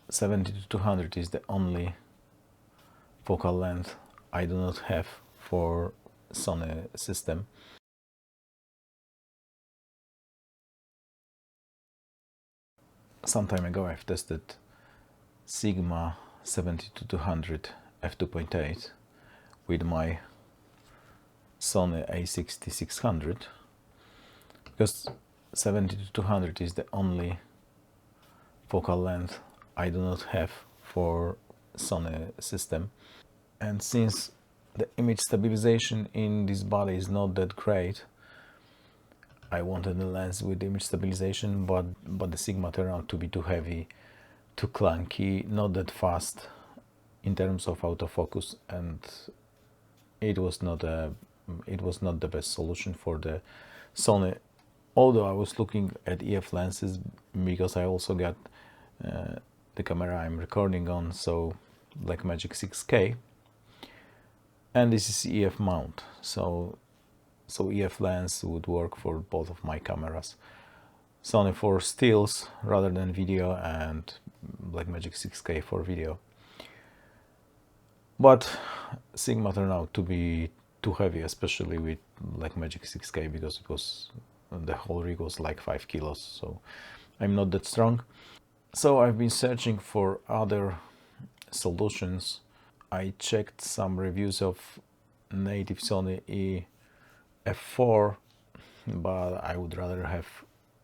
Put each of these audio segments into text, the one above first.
70-200 is the only focal length I do not have for Sony system. Some time ago I've tested Sigma 70-200 F2.8 with my Sony A6600, because 70-200 is the only focal length I do not have for Sony system. And since the image stabilization in this body is not that great, I wanted a lens with image stabilization, but the Sigma turned out to be too heavy, too clunky, not that fast in terms of autofocus, and it was not the best solution for the Sony. Although I was looking at EF lenses, because I also got the camera I'm recording on, so Blackmagic 6K, and this is EF mount, so EF lens would work for both of my cameras. Sony for stills rather than video, and Blackmagic 6K for video. But Sigma turned out to be too heavy, especially with Blackmagic 6K, because the whole rig was like 5 kilos, so I'm not that strong. So I've been searching for other solutions. I checked some reviews of native Sony F4, but I would rather have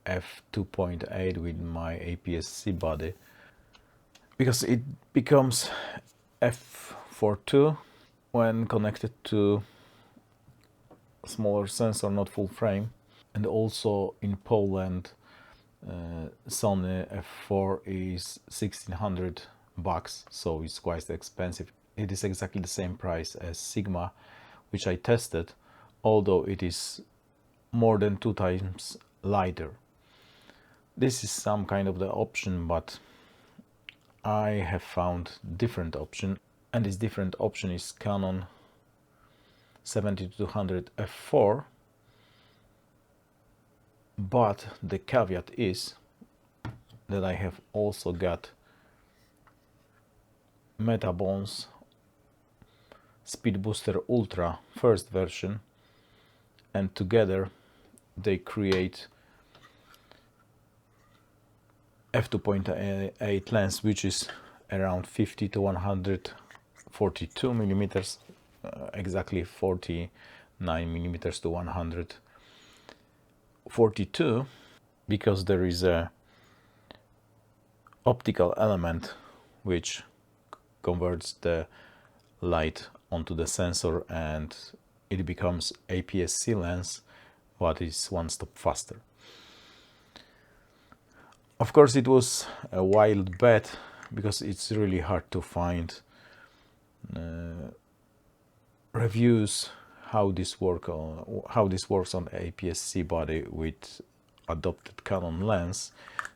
F2.8 with my APS-C body, because it becomes f4.2 when connected to smaller sensor, not full frame. And also in Poland, Sony F4 is $1,600, so it's quite expensive. It is exactly the same price as Sigma, which I tested, although it is more than 2 times lighter. This is some kind of the option, but I have found different option, and this different option is Canon 70-200 F4. But the caveat is that I have also got Metabones Speedbooster Ultra first version, and together they create f2.8 lens, which is around 50 to 142 millimeters, exactly 49 millimeters to 142, because there is a optical element which converts the light onto the sensor, and it becomes APS-C lens, but is one step faster. Of course, it was a wild bet, because it's really hard to find reviews how this works on APS-C body with adopted Canon lens.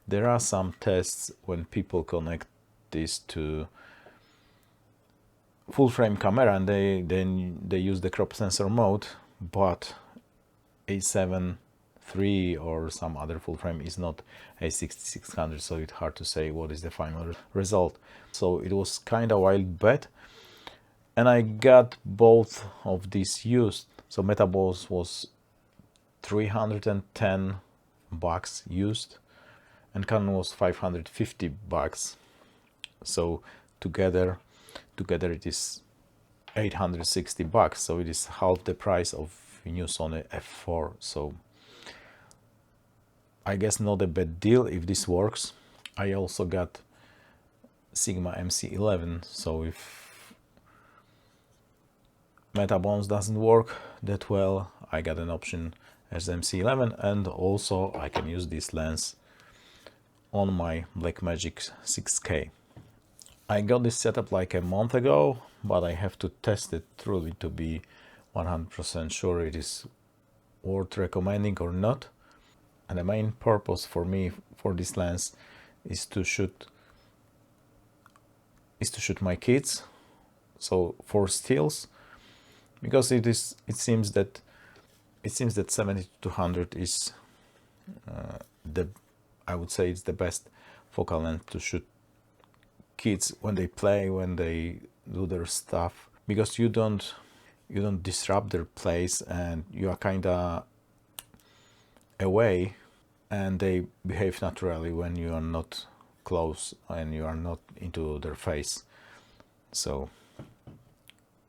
There are some tests when people connect this to full frame camera, and they use the crop sensor mode, but A7 III or some other full frame is not A6600, so it's hard to say what is the final result. So it was kind of wild bet, and I got both of these used. So Metabones was $310 used, and Canon was $550. So together it is $860. So it is half the price of new Sony F4. So I guess not a bad deal if this works. I also got Sigma MC11, so if Metabones doesn't work that well, I got an option as MC11, and also I can use this lens on my Blackmagic 6K. I got this setup like a month ago, but I have to test it truly to be 100% sure it is worth recommending or not. And the main purpose for me for this lens is to shoot my kids, so for stills, because it seems that 70-200 is I would say it's the best focal length to shoot kids when they play, when they do their stuff, because you don't disrupt their place and you are kind of away, and they behave naturally when you are not close and you are not into their face. So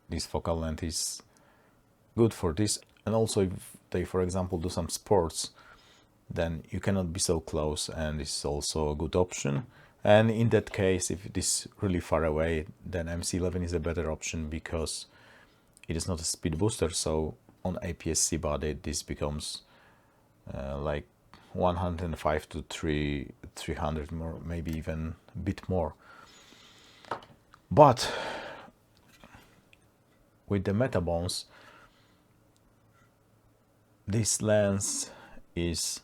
this focal length is good for this. And also if they, for example, do some sports, then you cannot be so close, and this is also a good option. And in that case, if it is really far away, then MC11 is a better option because it is not a speed booster. So on APS-C body, this becomes like 105 to 300 more, maybe even a bit more. But with the Metabones, this lens is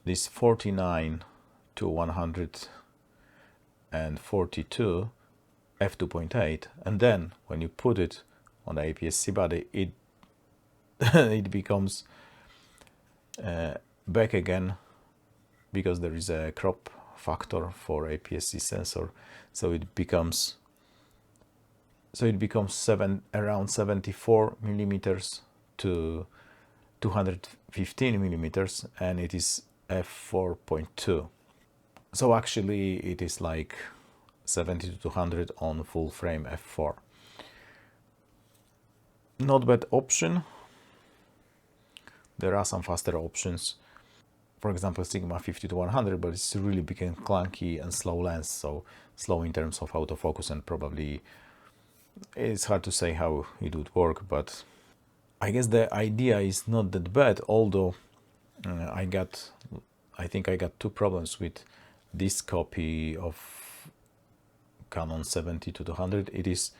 this 49 to 142 f2.8, and then when you put it on the APS-C body, it it becomes back again, because there is a crop factor for APS-C sensor, so it becomes around 74 millimeters to 215 millimeters, and it is f4.2. So actually it is like 70-200 on full frame f4. Not bad option. There are some faster options, for example Sigma 50-100, but it's really became clunky and slow lens, so slow in terms of autofocus, and probably it's hard to say how it would work, but I guess the idea is not that bad, although I think I got two problems with this copy of Canon 70-200. It is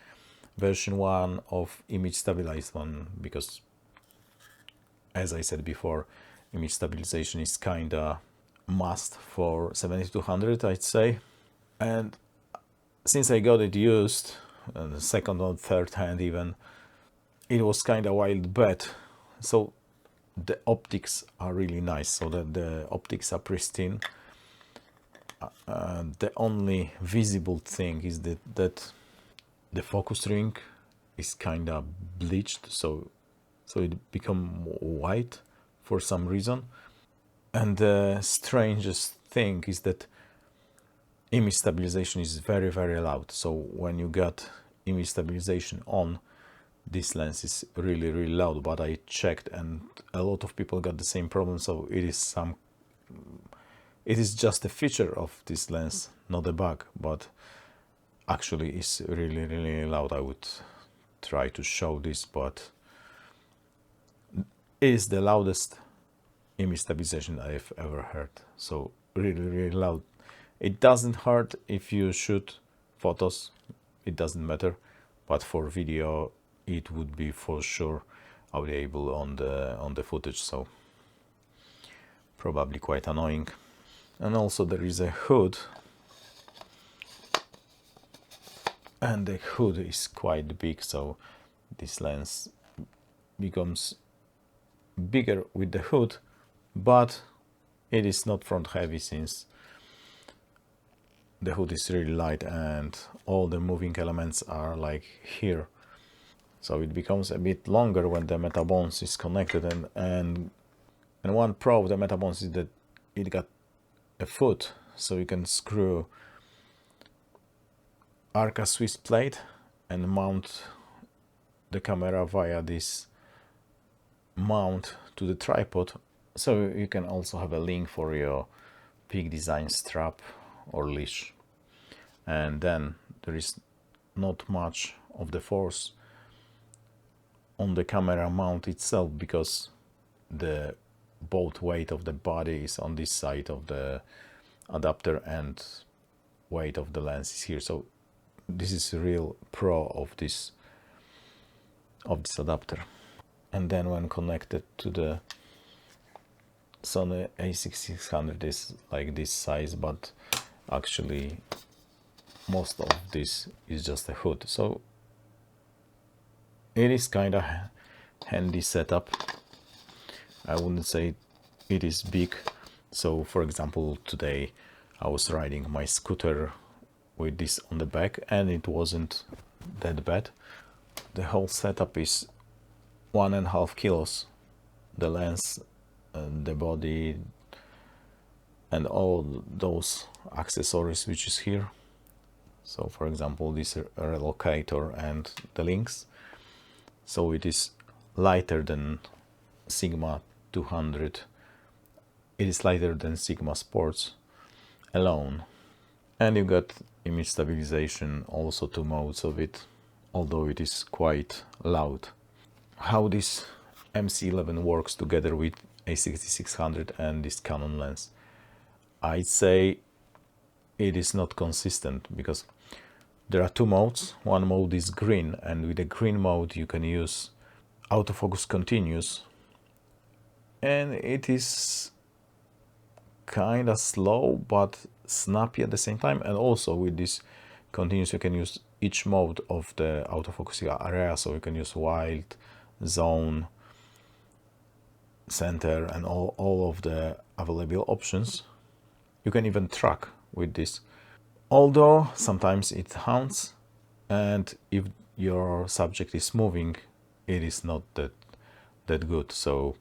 version 1 of image stabilized one, because as I said before, image stabilization is kinda must for 70-200, I'd say. And since I got it used, second or third hand even, it was kind of wild bet. So the optics are really nice, so that the optics are pristine. The only visible thing is that the focus ring is kind of bleached, so it become white for some reason. And the strangest thing is that image stabilization is very, very loud. So when you got image stabilization on, this lens is really, really loud. But I checked, and a lot of people got the same problem. So it is just a feature of this lens, not a bug. But actually, it's really, really loud. I would try to show this, but it is the loudest image stabilization I've ever heard. So really, really loud. It doesn't hurt if you shoot photos, it doesn't matter, but for video it would be for sure audible on the footage, so probably quite annoying. And also there is a hood, and the hood is quite big, so this lens becomes bigger with the hood, but it is not front heavy, since the hood is really light and all the moving elements are like here. So it becomes a bit longer when the Metabones is connected, and one pro of the Metabones is that it got a foot, so you can screw Arca Swiss plate and mount the camera via this mount to the tripod. So you can also have a link for your Peak Design strap or leash, and then there is not much of the force on the camera mount itself, because the both weight of the body is on this side of the adapter and weight of the lens is here. So this is a real pro of this adapter. And then when connected to the Sony A6600 is like this size, but actually most of this is just a hood, so it is kind of handy setup. I wouldn't say it is big. So for example, today I was riding my scooter with this on the back, and it wasn't that bad. The whole setup is 1.5 kilos. The lens, the body, and all those accessories which is here. So for example, this relocator and the links. So it is lighter than Sigma 200. It is lighter than Sigma Sports alone. And you got image stabilization, also 2 modes of it, although it is quite loud. How this MC11 works together with A6600 and this Canon lens, I'd say it is not consistent, because there are 2 modes. One mode is green, and with the green mode you can use autofocus continuous, and it is kind of slow but snappy at the same time. And also with this continuous you can use each mode of the autofocus area, so you can use wild, zone, center, and all of the available options. You can even track with this, although sometimes it haunts, and if your subject is moving, it is not that good. So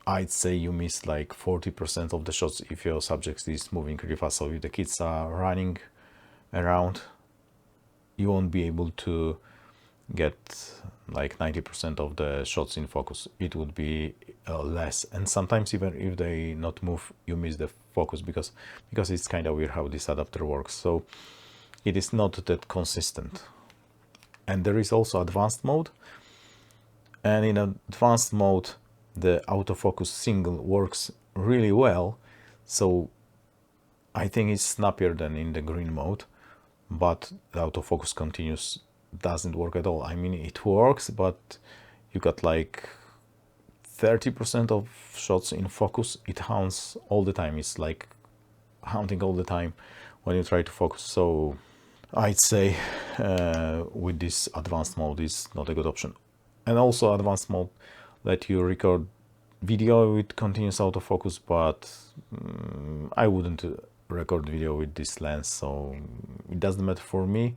I'd say you miss like 40% of the shots if your subject is moving really fast. So if the kids are running around, you won't be able to get like 90% of the shots in focus. It would be less, and sometimes even if they not move, you miss the focus, because it's kind of weird how this adapter works. So it is not that consistent. And there is also advanced mode, and in advanced mode the autofocus single works really well. So I think it's snappier than in the green mode, but the autofocus continuous doesn't work at all. I mean, it works, but you got like 30% of shots in focus. It haunts all the time. It's like haunting all the time when you try to focus. So I'd say with this advanced mode is not a good option. And also advanced mode let you record video with continuous autofocus, but I wouldn't record video with this lens, so it doesn't matter for me,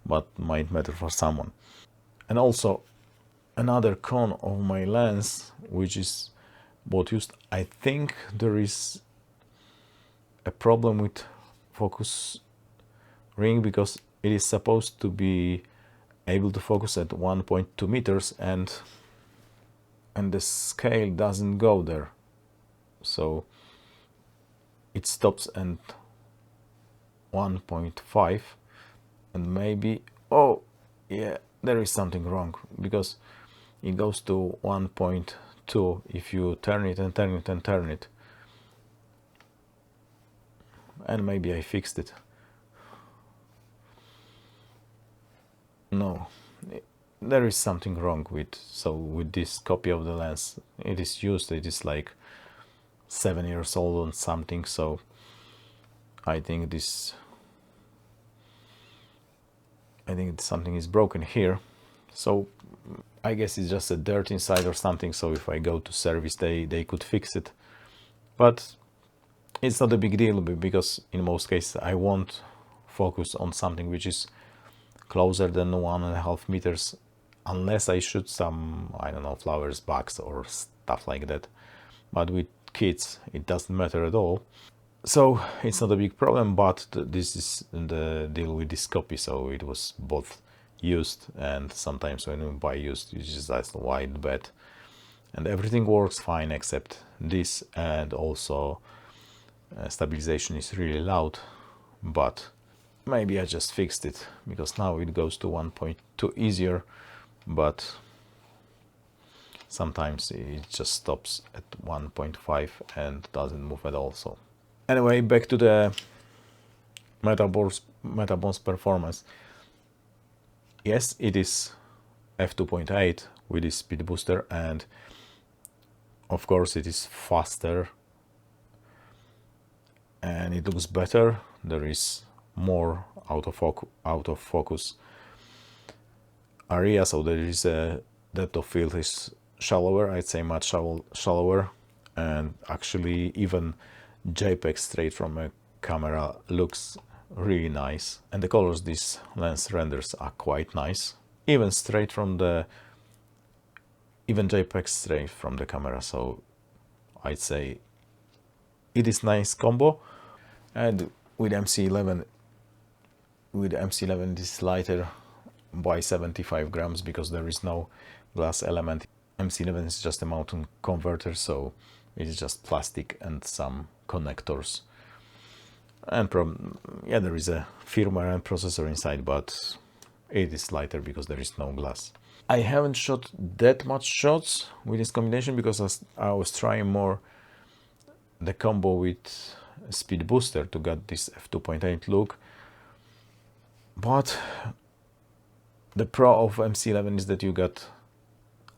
but might matter for someone. And also another con of my lens, which is both used, I think there is a problem with focus ring, because it is supposed to be able to focus at 1.2 meters, and the scale doesn't go there, so it stops at 1.5, and maybe, oh yeah, there is something wrong, because it goes to 1.2 if you turn it and turn it and turn it, and maybe I fixed it. No, there is something wrong with this copy of the lens. It is used, it is like 7 years old or something, so I think something is broken here. So I guess it's just a dirt inside or something, so if I go to service they could fix it, but it's not a big deal, because in most cases I won't focus on something which is closer than 1.5 meters, unless I shoot some, I don't know, flowers, bugs or stuff like that. But with kids it doesn't matter at all, so it's not a big problem. But this is the deal with this copy, so it was both used, and sometimes when you buy used, you just that's wide bed, and everything works fine except this. And also stabilization is really loud, but maybe I just fixed it, because now it goes to 1.2 easier, but sometimes it just stops at 1.5 and doesn't move at all. So anyway, back to the Metabones performance. Yes, it is F2.8 with this Speedbooster, and of course it is faster and it looks better. There is more out of focus area, so there is a depth of field is shallower, I'd say much shallower, and actually even JPEG straight from a camera looks really nice, and the colors this lens renders are quite nice, even JPEG straight from the camera. So I'd say it is nice combo. And with MC11 this is lighter by 75 grams because there is no glass element. MC11 is just a mountain converter, so it is just plastic and some connectors. And there is a firmware and processor inside, but it is lighter because there is no glass. I haven't shot that much shots with this combination because I was trying more the combo with Speedbooster to get this f2.8 look. But the pro of MC11 is that you got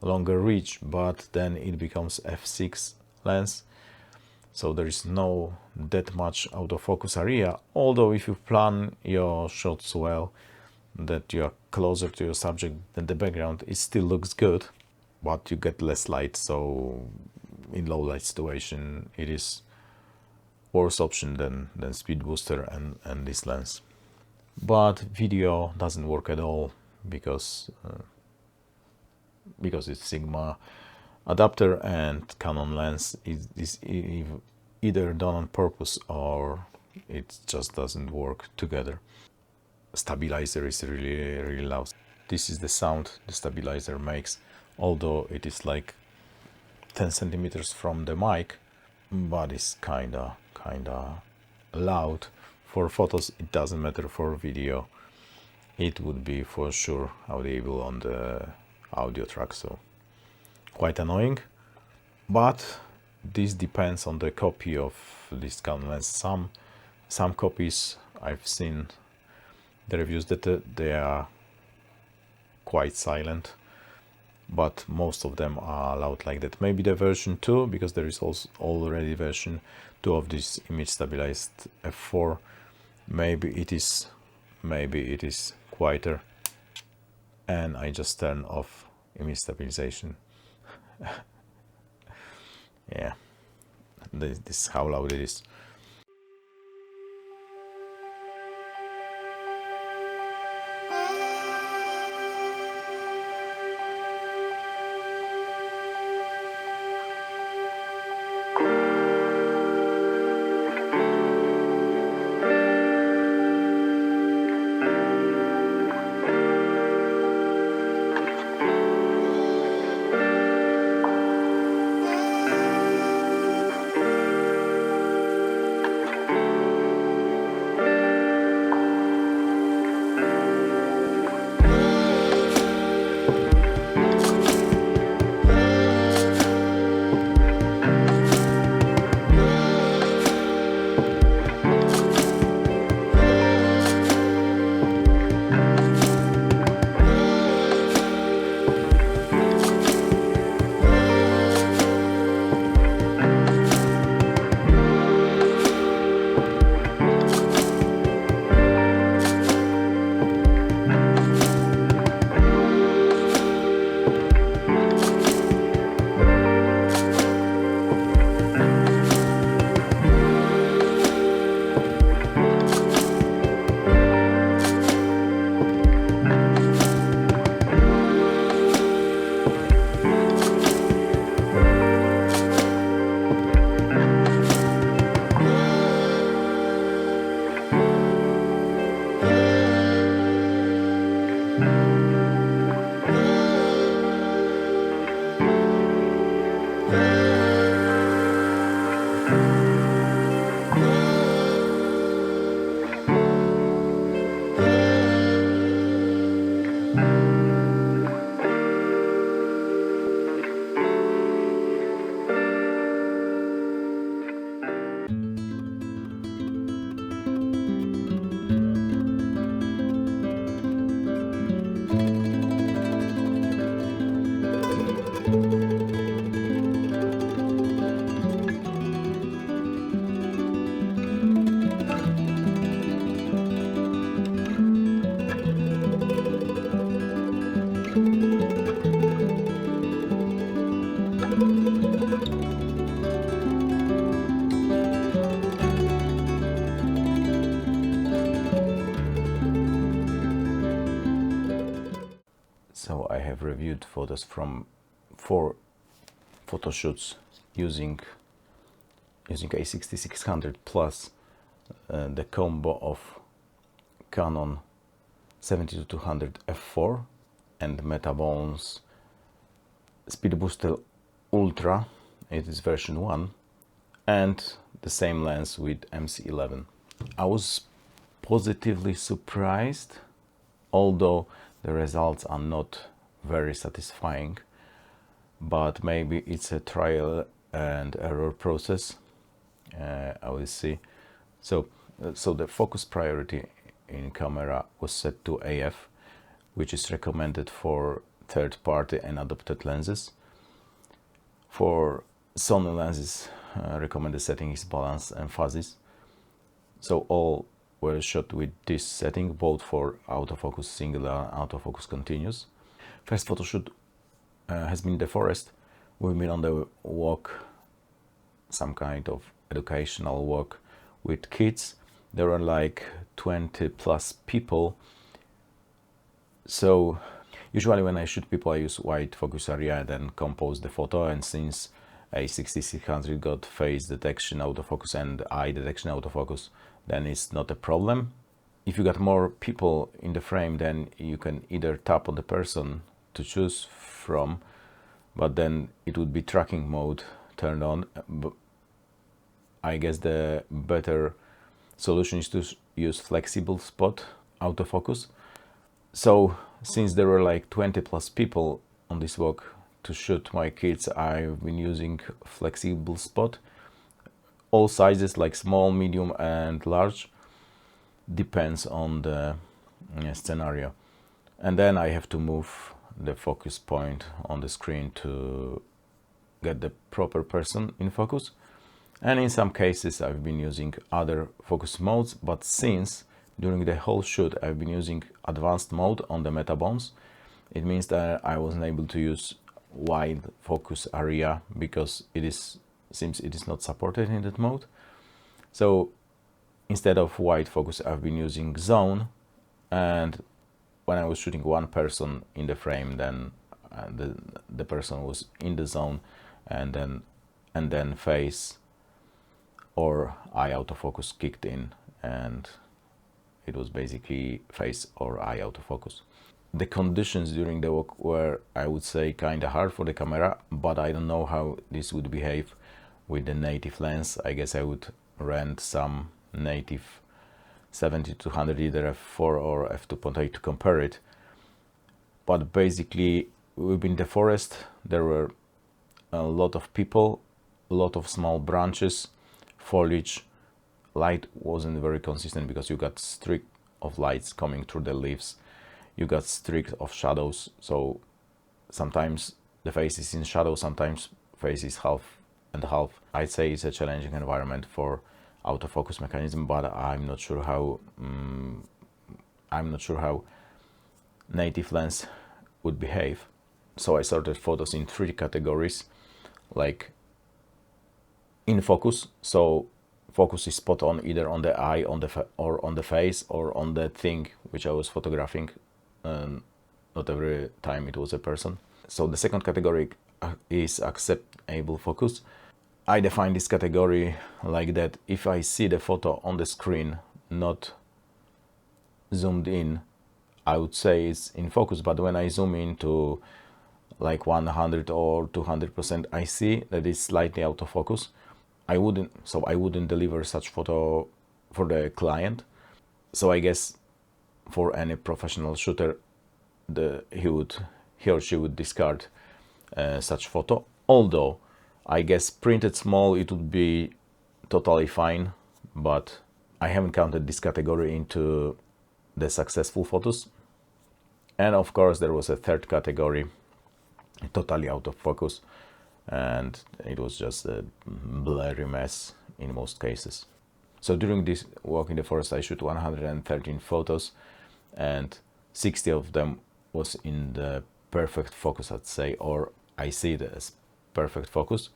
longer reach, but then it becomes f6 lens, so there is no that much autofocus area. Although if you plan your shots well, that you are closer to your subject than the background, it still looks good, but you get less light, so in low light situation it is worse option than Speedbooster and this lens. But video doesn't work at all because it's Sigma adapter and Canon lens is either done on purpose or it just doesn't work together. Stabilizer is really loud. This is the sound the stabilizer makes, although it is like 10 centimeters from the mic, but it's kinda loud. For photos it doesn't matter. For video it would be for sure audible on the audio track, so quite annoying. But this depends on the copy of this Canon lens. Some copies I've seen the reviews that they are quite silent, but most of them are loud like that. Maybe the version 2, because there is also already version 2 of this image stabilized f4. Maybe it is quieter, and I just turn off image stabilization. Yeah, this is how loud it is. have reviewed photos from 4 photo shoots using A6600 plus the combo of Canon 70-200 F4 and Metabones Speedbooster Ultra, it is version 1, and the same lens with MC11. I was positively surprised, although the results are not very satisfying, but maybe it's a trial and error process. I will see. So the focus priority in camera was set to AF, which is recommended for third-party and adopted lenses. For Sony lenses, recommended setting is balance and phases. So all were shot with this setting, both for autofocus singular and autofocus continuous. First photo shoot has been the forest. We've been on the walk, some kind of educational walk with kids. There were like 20 plus people. So usually when I shoot people, I use wide focus area and then compose the photo. And since A6600 got face detection autofocus and eye detection autofocus, then it's not a problem. If you got more people in the frame, then you can either tap on the person to choose from, but then it would be tracking mode turned on. But I guess the better solution is to use flexible spot autofocus. So since there were like 20 plus people on this walk to shoot my kids, I've been using flexible spot. All sizes, like small, medium and large, depends on the scenario. And then I have to move the focus point on the screen to get the proper person in focus. And in some cases I've been using other focus modes, but since during the whole shoot I've been using advanced mode on the Metabones, it means that I wasn't able to use wide focus area because seems it is not supported in that mode. So instead of wide focus, I've been using zone, and when I was shooting one person in the frame, then the person was in the zone, and then face or eye autofocus kicked in, and it was basically face or eye autofocus. The conditions during the walk were, I would say, kind of hard for the camera, but I don't know how this would behave with the native lens. I guess I would rent some native 70-200 either F4 or F2.8 to compare it. But basically, we've been in the forest. There were a lot of people, a lot of small branches, foliage. Light wasn't very consistent because you got streak of lights coming through the leaves. You got streak of shadows, so sometimes the face is in shadow, sometimes face is half and half. I'd say it's a challenging environment for autofocus mechanism, but I'm not sure how native lens would behave. So I sorted photos in 3 categories, like in focus. So focus is spot on either on the eye, or on the face, or on the thing which I was photographing. Not every time it was a person. So the second category is acceptable focus. I define this category like that: if I see the photo on the screen not zoomed in, I would say it's in focus, but when I zoom in to like 100 or 200%, I see that it's slightly out of focus. I wouldn't deliver such photo for the client. So I guess for any professional shooter, he or she would discard such photo. Although I guess printed small, it would be totally fine, but I haven't counted this category into the successful photos. And of course there was a third category, totally out of focus, and it was just a blurry mess in most cases. So during this walk in the forest, I shoot 113 photos, and 60 of them was in the perfect focus, I'd say, or I see it as perfect focus.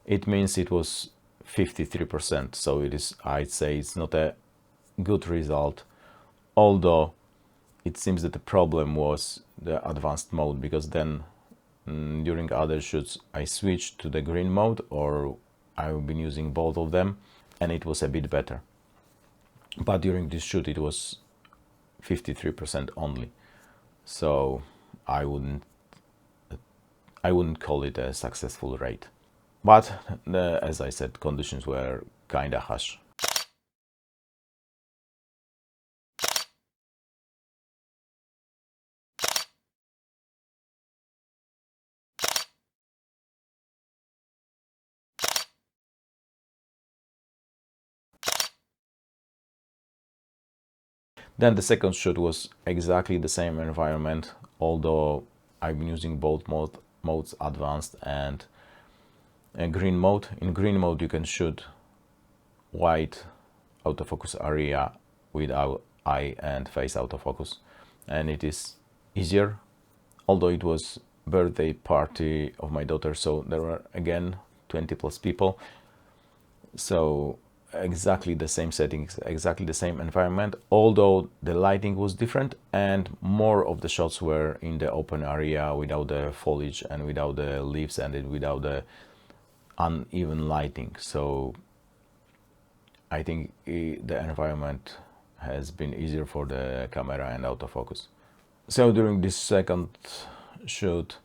It means it was 53%, so it is, I'd say it's not a good result, although it seems that the problem was the advanced mode, because then during other shoots I switched to the green mode, or I've been using both of them, and it was a bit better. But during this shoot it was 53% only, so I wouldn't call it a successful rate. But as I said, conditions were kinda harsh. Then the second shoot was exactly the same environment, although I've been using both modes, advanced and green mode. In green mode you can shoot wide autofocus area without eye and face autofocus, and it is easier. Although it was birthday party of my daughter, so there were again 20 plus people, so exactly the same settings, exactly the same environment, although the lighting was different and more of the shots were in the open area without the foliage and without the leaves and without the uneven lighting. So I think the environment has been easier for the camera and autofocus. So during this second shoot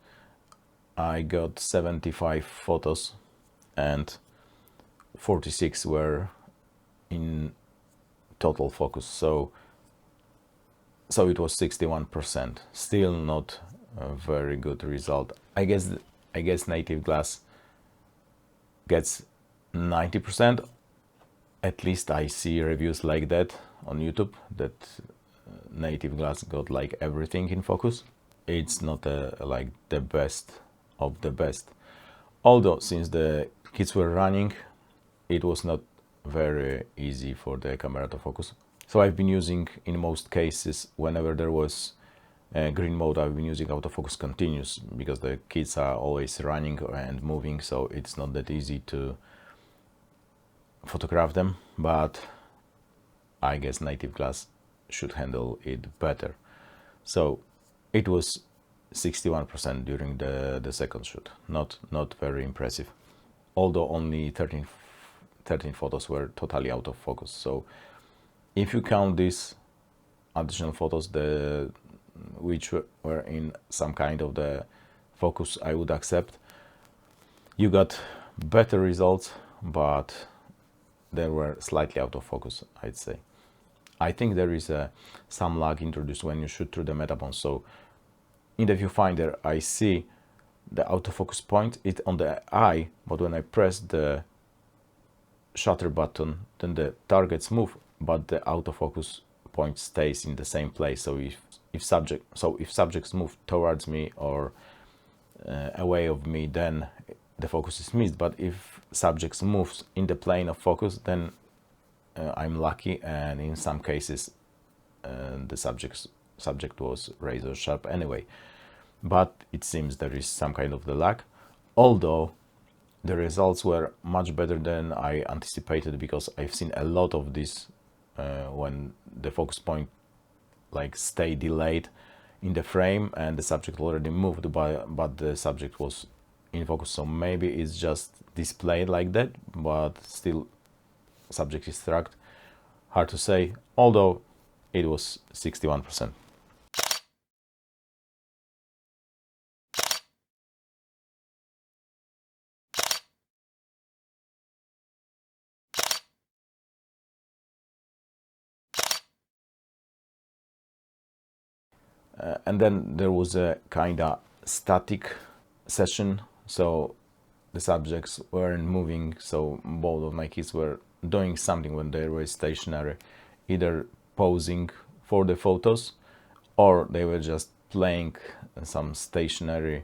I got 75 photos and 46 were in total focus, so it was 61%. Still not a very good result. I guess native glass gets 90%. At least I see reviews like that on YouTube, that native glass got like everything in focus. It's not like the best of the best. Although since the kids were running, it was not very easy for the camera to focus. So I've been using, in most cases, whenever there was green mode, I've been using autofocus continuous, because the kids are always running and moving, so it's not that easy to photograph them. But I guess native glass should handle it better. So it was 61% during the second shoot. Not very impressive, although only 13 photos were totally out of focus. So if you count these additional photos, which were in some kind of the focus, I would accept. You got better results, but they were slightly out of focus, I'd say. I think there is some lag introduced when you shoot through the Metabones. So in the viewfinder I see the autofocus point, it on the eye, but when I press the shutter button, then the targets move, but the autofocus point stays in the same place. So if subjects move towards me or away of me, then the focus is missed. But if subjects moves in the plane of focus, then I'm lucky, and in some cases the subject was razor sharp anyway. But it seems there is some kind of the lag, although the results were much better than I anticipated, because I've seen a lot of this when the focus point like stay delayed in the frame and the subject already moved, but the subject was in focus. So maybe it's just displayed like that, but still subject is tracked. Hard to say, although it was 61%. And then there was a kind of static session, so the subjects weren't moving, so both of my kids were doing something when they were stationary, either posing for the photos or they were just playing some stationary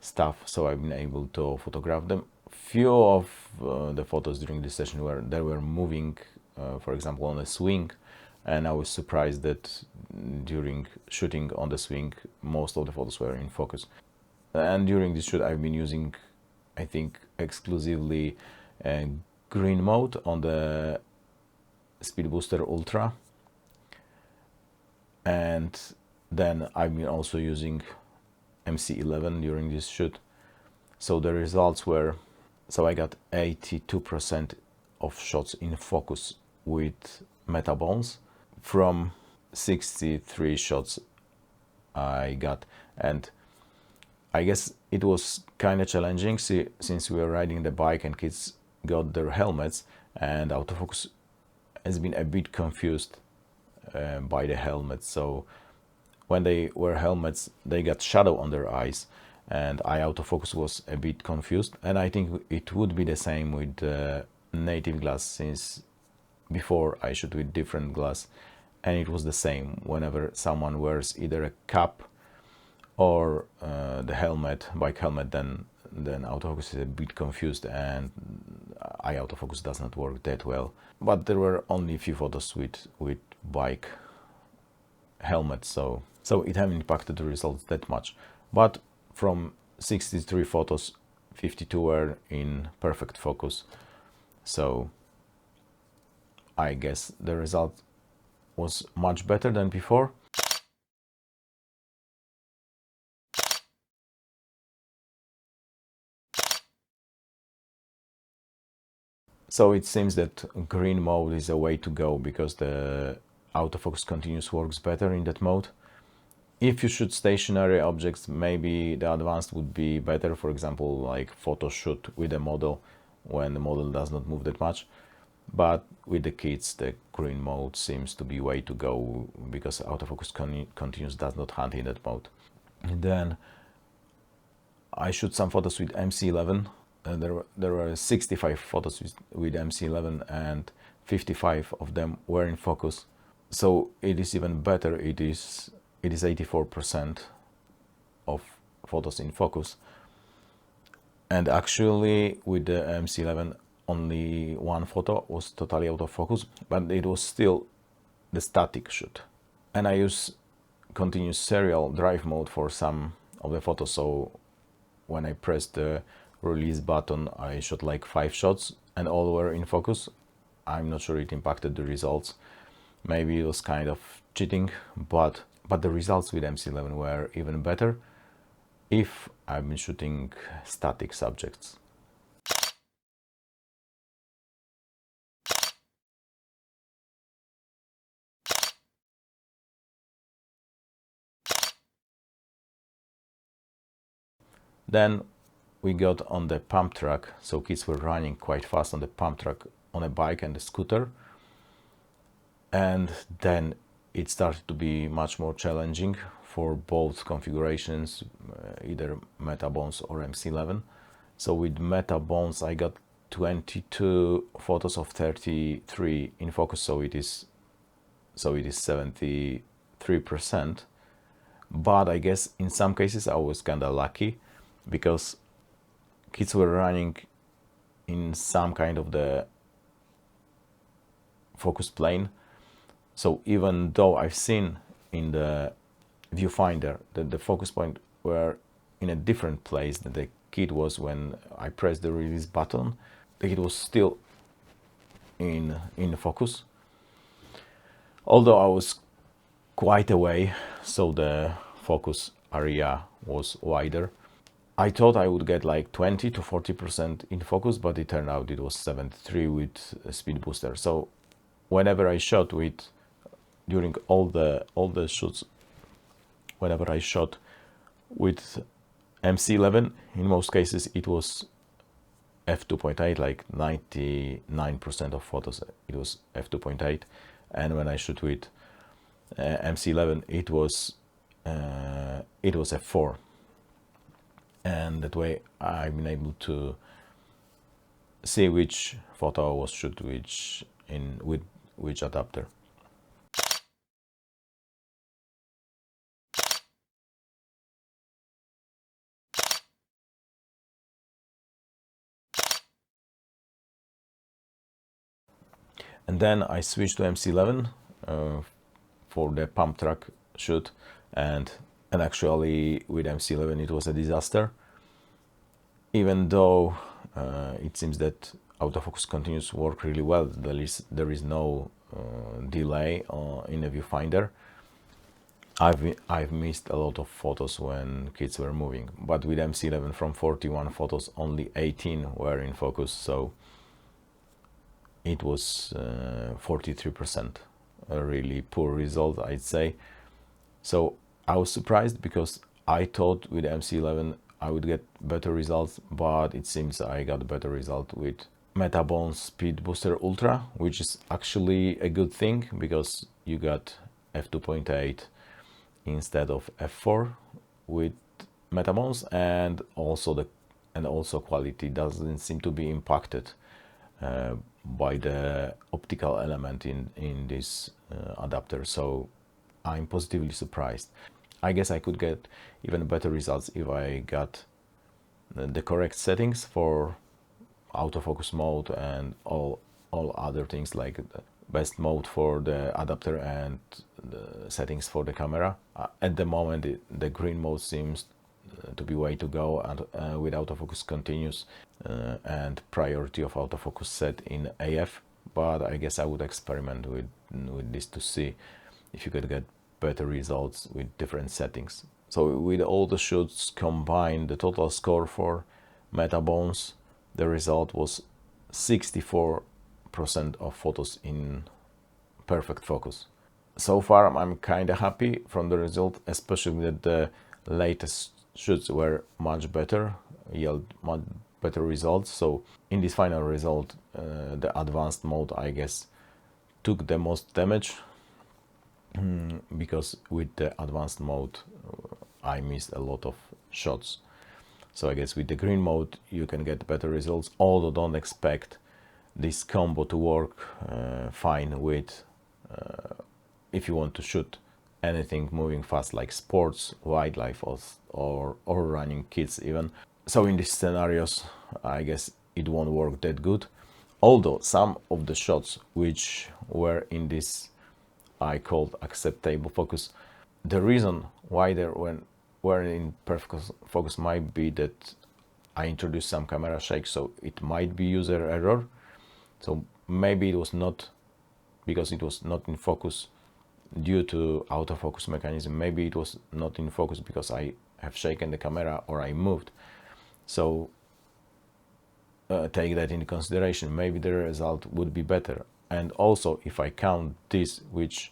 stuff, so I've been able to photograph them. Few of the photos during this session they were moving, for example on a swing, and I was surprised that during shooting on the swing most of the photos were in focus. And during this shoot I've been using, I think, exclusively green mode on the Speedbooster Ultra, and Then I've been also using MC11 during this shoot. So the results were, so I got 82% of shots in focus with Metabones from 63 shots I got. And I guess it was kind of challenging since we were riding the bike and kids got their helmets, and autofocus has been a bit confused by the helmets. So when they wear helmets, they got shadow on their eyes, and autofocus was a bit confused. And I think it would be the same with native glass, since before I shoot with different glass, and it was the same. Whenever someone wears either a cap or the helmet, bike helmet, then autofocus is a bit confused, and autofocus does not work that well. But there were only a few photos with bike helmet, so it hasn't impacted the results that much. But from 63 photos, 52 were in perfect focus, so I guess the result was much better than before. So it seems that green mode is a way to go, because the autofocus continuous works better in that mode. If you shoot stationary objects, maybe the advanced would be better. For example, like photo shoot with a model when the model does not move that much. But with the kids, the green mode seems to be way to go, because autofocus continuous does not hunt in that mode. And then I shoot some photos with MC11. There were 65 photos with MC11, and 55 of them were in focus. So it is even better. It is 84% of photos in focus. And actually with the MC11, only one photo was totally out of focus, but it was still the static shoot. And I use continuous serial drive mode for some of the photos. So when I pressed the release button, I shot like 5 shots and all were in focus. I'm not sure it impacted the results. Maybe it was kind of cheating, but the results with MC11 were even better if I've been shooting static subjects. Then we got on the pump track, so kids were running quite fast on the pump track on a bike and a scooter. And then it started to be much more challenging for both configurations, either Metabones or MC11. So with Metabones, I got 22 photos of 33 in focus, so it is 73%. But I guess in some cases I was kind of lucky, because kids were running in some kind of the focus plane. So even though I've seen in the viewfinder that the focus point were in a different place than the kid was when I pressed the release button, the kid was still in focus. Although I was quite away, so the focus area was wider. I thought I would get like 20 to 40% in focus, but it turned out it was 73 with a Speedbooster. So whenever I shot during all the shoots, whenever I shot with MC11, in most cases it was f2.8, like 99% of photos it was f2.8, and when I shoot with MC11 it was f4, and that way I've been able to see which photo was shot with which adapter. And then I switched to MC11 for the pump track shoot, and actually with MC11 it was a disaster. Even though it seems that autofocus continues to work really well, there is no delay in the viewfinder. I've missed a lot of photos when kids were moving, but with MC11 from 41 photos only 18 were in focus, so it was 43%, a really poor result, I'd say. So I was surprised because I thought with MC11 I would get better results, but it seems I got a better result with Metabones Speedbooster Ultra, which is actually a good thing because you got f2.8 instead of f4 with Metabones, and also quality doesn't seem to be impacted by the optical element in this adapter. So I'm positively surprised. I guess I could get even better results if I got the correct settings for autofocus mode and all other things, like the best mode for the adapter and the settings for the camera. At the moment the green mode seems to be way to go, and with autofocus continuous and priority of autofocus set in AF, but I guess I would experiment with this to see if you could get better results with different settings. So with all the shoots combined, the total score for Metabones, the result was 64% of photos in perfect focus. So far I'm kind of happy from the result, especially that the latest shoots were much better, yield much better results. So in this final result, the advanced mode, I guess, took the most damage, because with the advanced mode I missed a lot of shots. So I guess with the green mode you can get better results, although don't expect this combo to work fine with if you want to shoot anything moving fast like sports, wildlife, or running, kids even. So in these scenarios I guess it won't work that good, although some of the shots which were in this I called acceptable focus, the reason why they were in perfect focus might be that I introduced some camera shake, so it might be user error. So maybe it was not because it was not in focus due to autofocus mechanism. Maybe it was not in focus because I have shaken the camera or I moved. So take that into consideration. Maybe the result would be better. And also, if I count this, which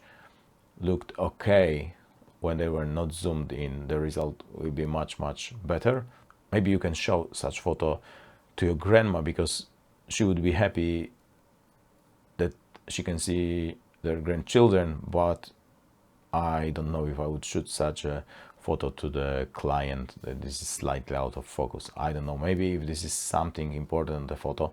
looked okay when they were not zoomed in, the result will be much better. Maybe you can show such photo to your grandma, because she would be happy that she can see their grandchildren, but I don't know if I would shoot such a photo to the client that this is slightly out of focus. I don't know, maybe if this is something important in the photo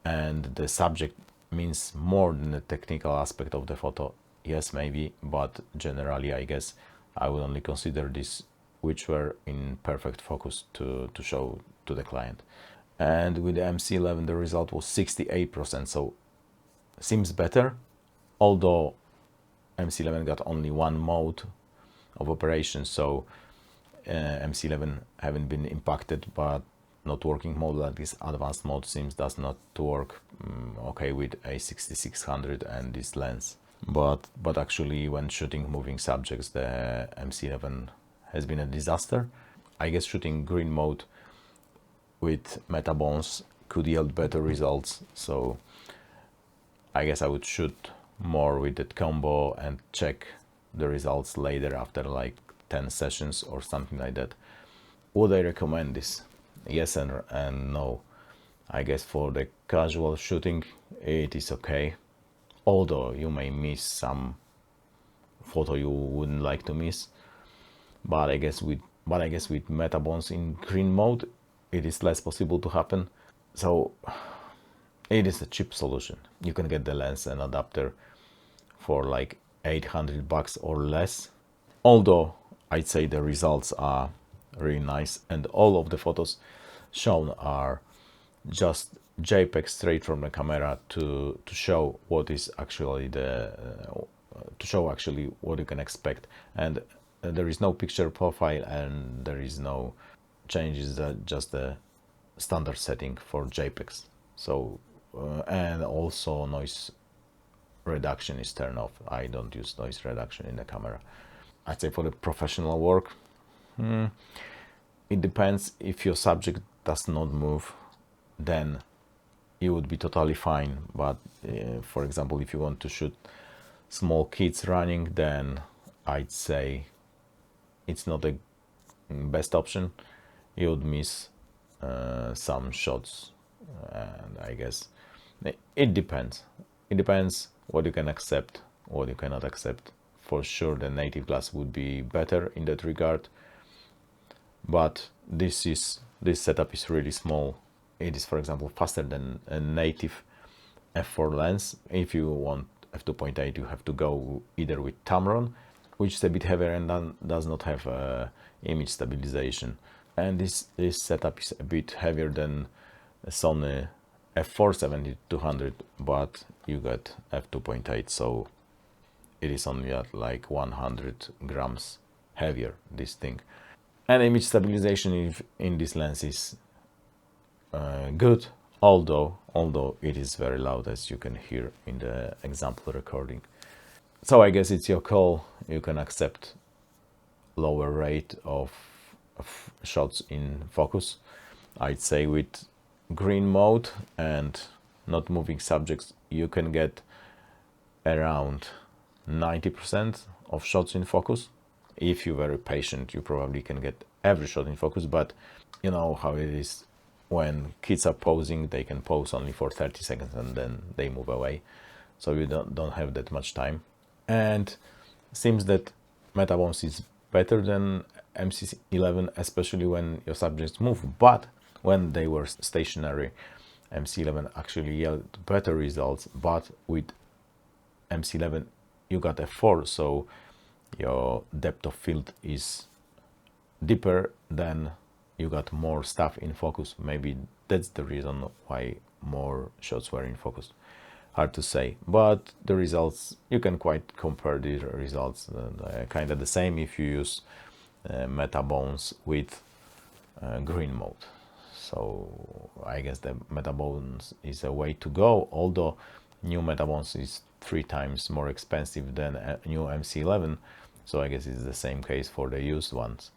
and the subject means more than the technical aspect of the photo, yes, maybe, but generally I guess I would only consider this which were in perfect focus to show to the client. And with the MC11 the result was 68%, so seems better, although MC11 got only one mode of operation, so MC11 haven't been impacted, but not working mode like this advanced mode seems does not to work okay with A6600 and this lens. But actually when shooting moving subjects the MC11 has been a disaster. I guess shooting green mode with Metabones could yield better results, so I guess I would shoot more with that combo and check the results later after like 10 sessions or something like that. Would I recommend this? Yes and no. I guess for the casual shooting it is okay, although you may miss some photo you wouldn't like to miss. But I guess with Metabones in green mode it is less possible to happen. So it is a cheap solution. You can get the lens and adapter for like $800 or less. Although I'd say the results are really nice and all of the photos shown are just JPEG straight from the camera to show what is actually to show actually what you can expect. And there is no picture profile and there is no changes, just the standard setting for JPEGs. So and also noise reduction is turned off. I don't use noise reduction in the camera. I'd say for the professional work, it depends. If your subject does not move, then you would be totally fine. But for example, if you want to shoot small kids running, then I'd say it's not the best option. You would miss some shots, and I guess it depends. It depends what you can accept, what you cannot accept. For sure, the native glass would be better in that regard, but this setup is really small. It is, for example, faster than a native f4 lens. If you want f2.8, you have to go either with Tamron, which is a bit heavier and does not have image stabilization. And this setup is a bit heavier than Sony f4 70-200, but you get f2.8, so it is only at like 100 grams heavier, this thing. And image stabilization in this lens is good, although it is very loud, as you can hear in the example recording. So I guess it's your call. You can accept lower rate of shots in focus. I'd say with green mode and not moving subjects, you can get around 90% of shots in focus. If you're very patient, you probably can get every shot in focus, but you know how it is. When kids are posing, they can pose only for 30 seconds and then they move away. So you don't have that much time. And it seems that Metabones is better than MC11, especially when your subjects move. But when they were stationary, MC11 actually yielded better results. But with MC11, you got a 4, so your depth of field is deeper, then you got more stuff in focus. Kind that's the reason why more shots were in focus. Hard to say, but the results, you can quite compare the results, kind of the same if you use Metabones with green mode. So I guess the Metabones is a way to go, although new Metabones is 3 times more expensive than a new MC11, so I guess it's the same case for the used ones.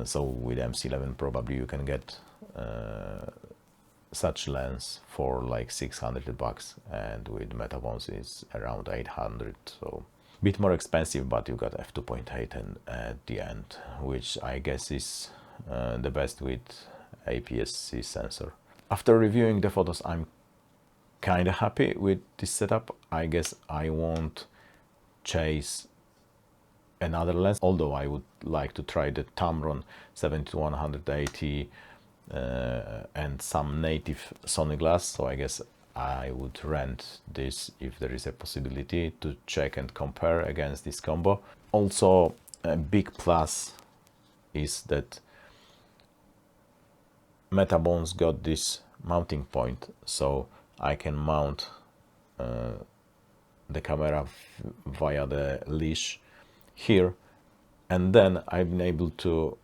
So with MC11 probably you can get such lens for like 600 bucks, and with Metabones is around 800, so a bit more expensive, but you got f2.8 and at the end, which I guess is the best with APS-C sensor. After reviewing the photos, I'm kind of happy with this setup. I guess I won't chase another lens, although I would like to try the Tamron 70-180 and some native Sony glass, so I guess I would rent this if there is a possibility to check and compare against this combo. Also, a big plus is that Metabones got this mounting point, so I can mount the camera via the leash here, and then I've been able to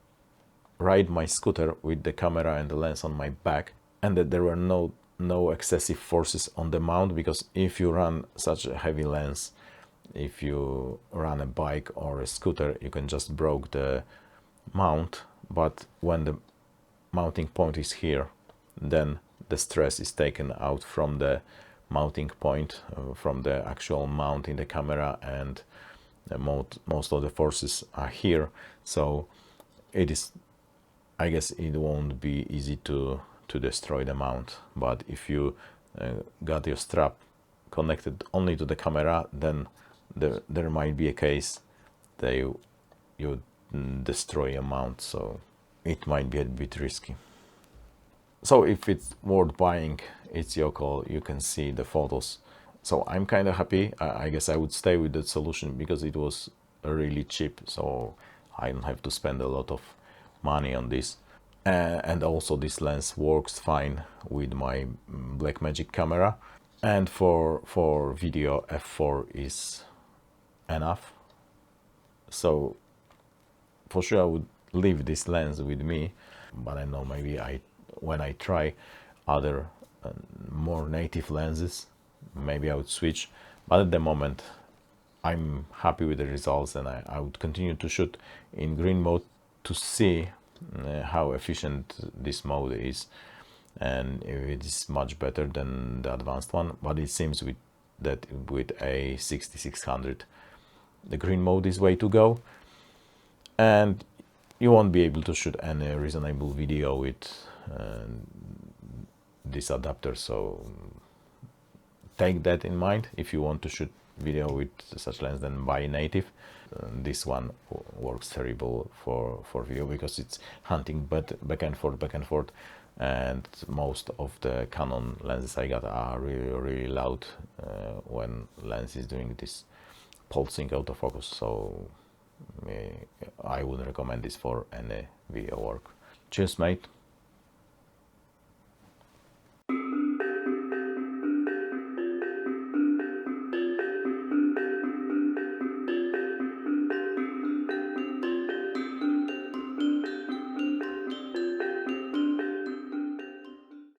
ride my scooter with the camera and the lens on my back, and that there were no excessive forces on the mount, because if you run such a heavy lens, if you run a bike or a scooter, you can just break the mount, but when the mounting point is here, then the stress is taken out from the mounting point, from the actual mount in the camera, and most of the forces are here, so it is, I guess it won't be easy to destroy the mount. But if you got your strap connected only to the camera, then there might be a case that you destroy a mount, so it might be a bit risky. So if it's worth buying, it's your call. You can see the photos. So I'm kind of happy. I guess I would stay with that solution because it was really cheap, so I don't have to spend a lot of money on this. And also this lens works fine with my Blackmagic camera, and for video f4 is enough. So for sure I would leave this lens with me, but I know maybe when I try other more native lenses, maybe I would switch, but at the moment I'm happy with the results, and I would continue to shoot in green mode to see how efficient this mode is, and if it is much better than the advanced one. But it seems that with a 6600 the green mode is way to go, and you won't be able to shoot any reasonable video with this adapter. So take that in mind. If you want to shoot video with such lens, then buy native. This one works terrible for video because it's hunting back and forth, and most of the Canon lenses I got are really loud when lens is doing this pulsing autofocus. So I wouldn't recommend this for any video work. Cheers, mate.